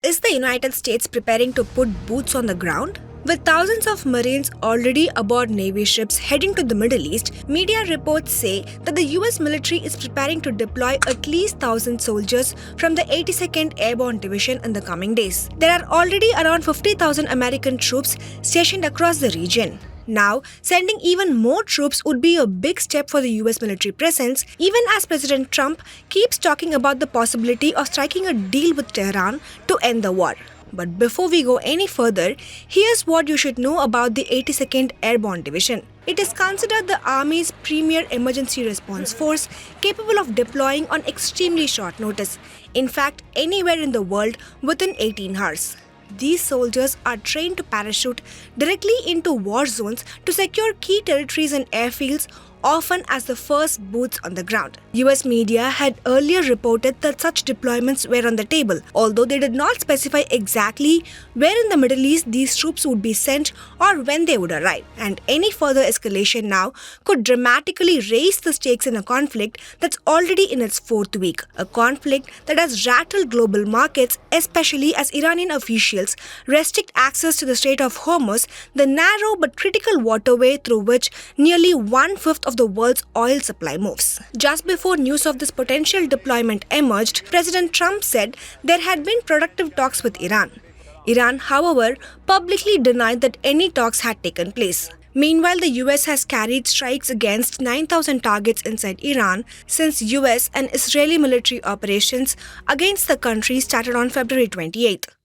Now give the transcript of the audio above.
Is the United States preparing to put boots on the ground? With thousands of Marines already aboard Navy ships heading to the Middle East, media reports say that the US military is preparing to deploy at least 1,000 soldiers from the 82nd Airborne Division in the coming days. There are already around 50,000 American troops stationed across the region. Now, sending even more troops would be a big step for the US military presence, even as President Trump keeps talking about the possibility of striking a deal with Tehran to end the war. But before we go any further, here's what you should know about the 82nd Airborne Division. It is considered the Army's premier emergency response force capable of deploying on extremely short notice, in fact, anywhere in the world within 18 hours. These soldiers are trained to parachute directly into war zones to secure key territories and airfields, often as the first boots on the ground. US media had earlier reported that such deployments were on the table, although they did not specify exactly where in the Middle East these troops would be sent or when they would arrive. And any further escalation now could dramatically raise the stakes in a conflict that's already in its fourth week, a conflict that has rattled global markets, especially as Iranian officials restrict access to the Strait of Hormuz, the narrow but critical waterway through which nearly one-fifth of the world's oil supply moves. Just before news of this potential deployment emerged, President Trump said there had been productive talks with Iran. Iran, however, publicly denied that any talks had taken place. Meanwhile, the US has carried strikes against 9,000 targets inside Iran since US and Israeli military operations against the country started on February 28th.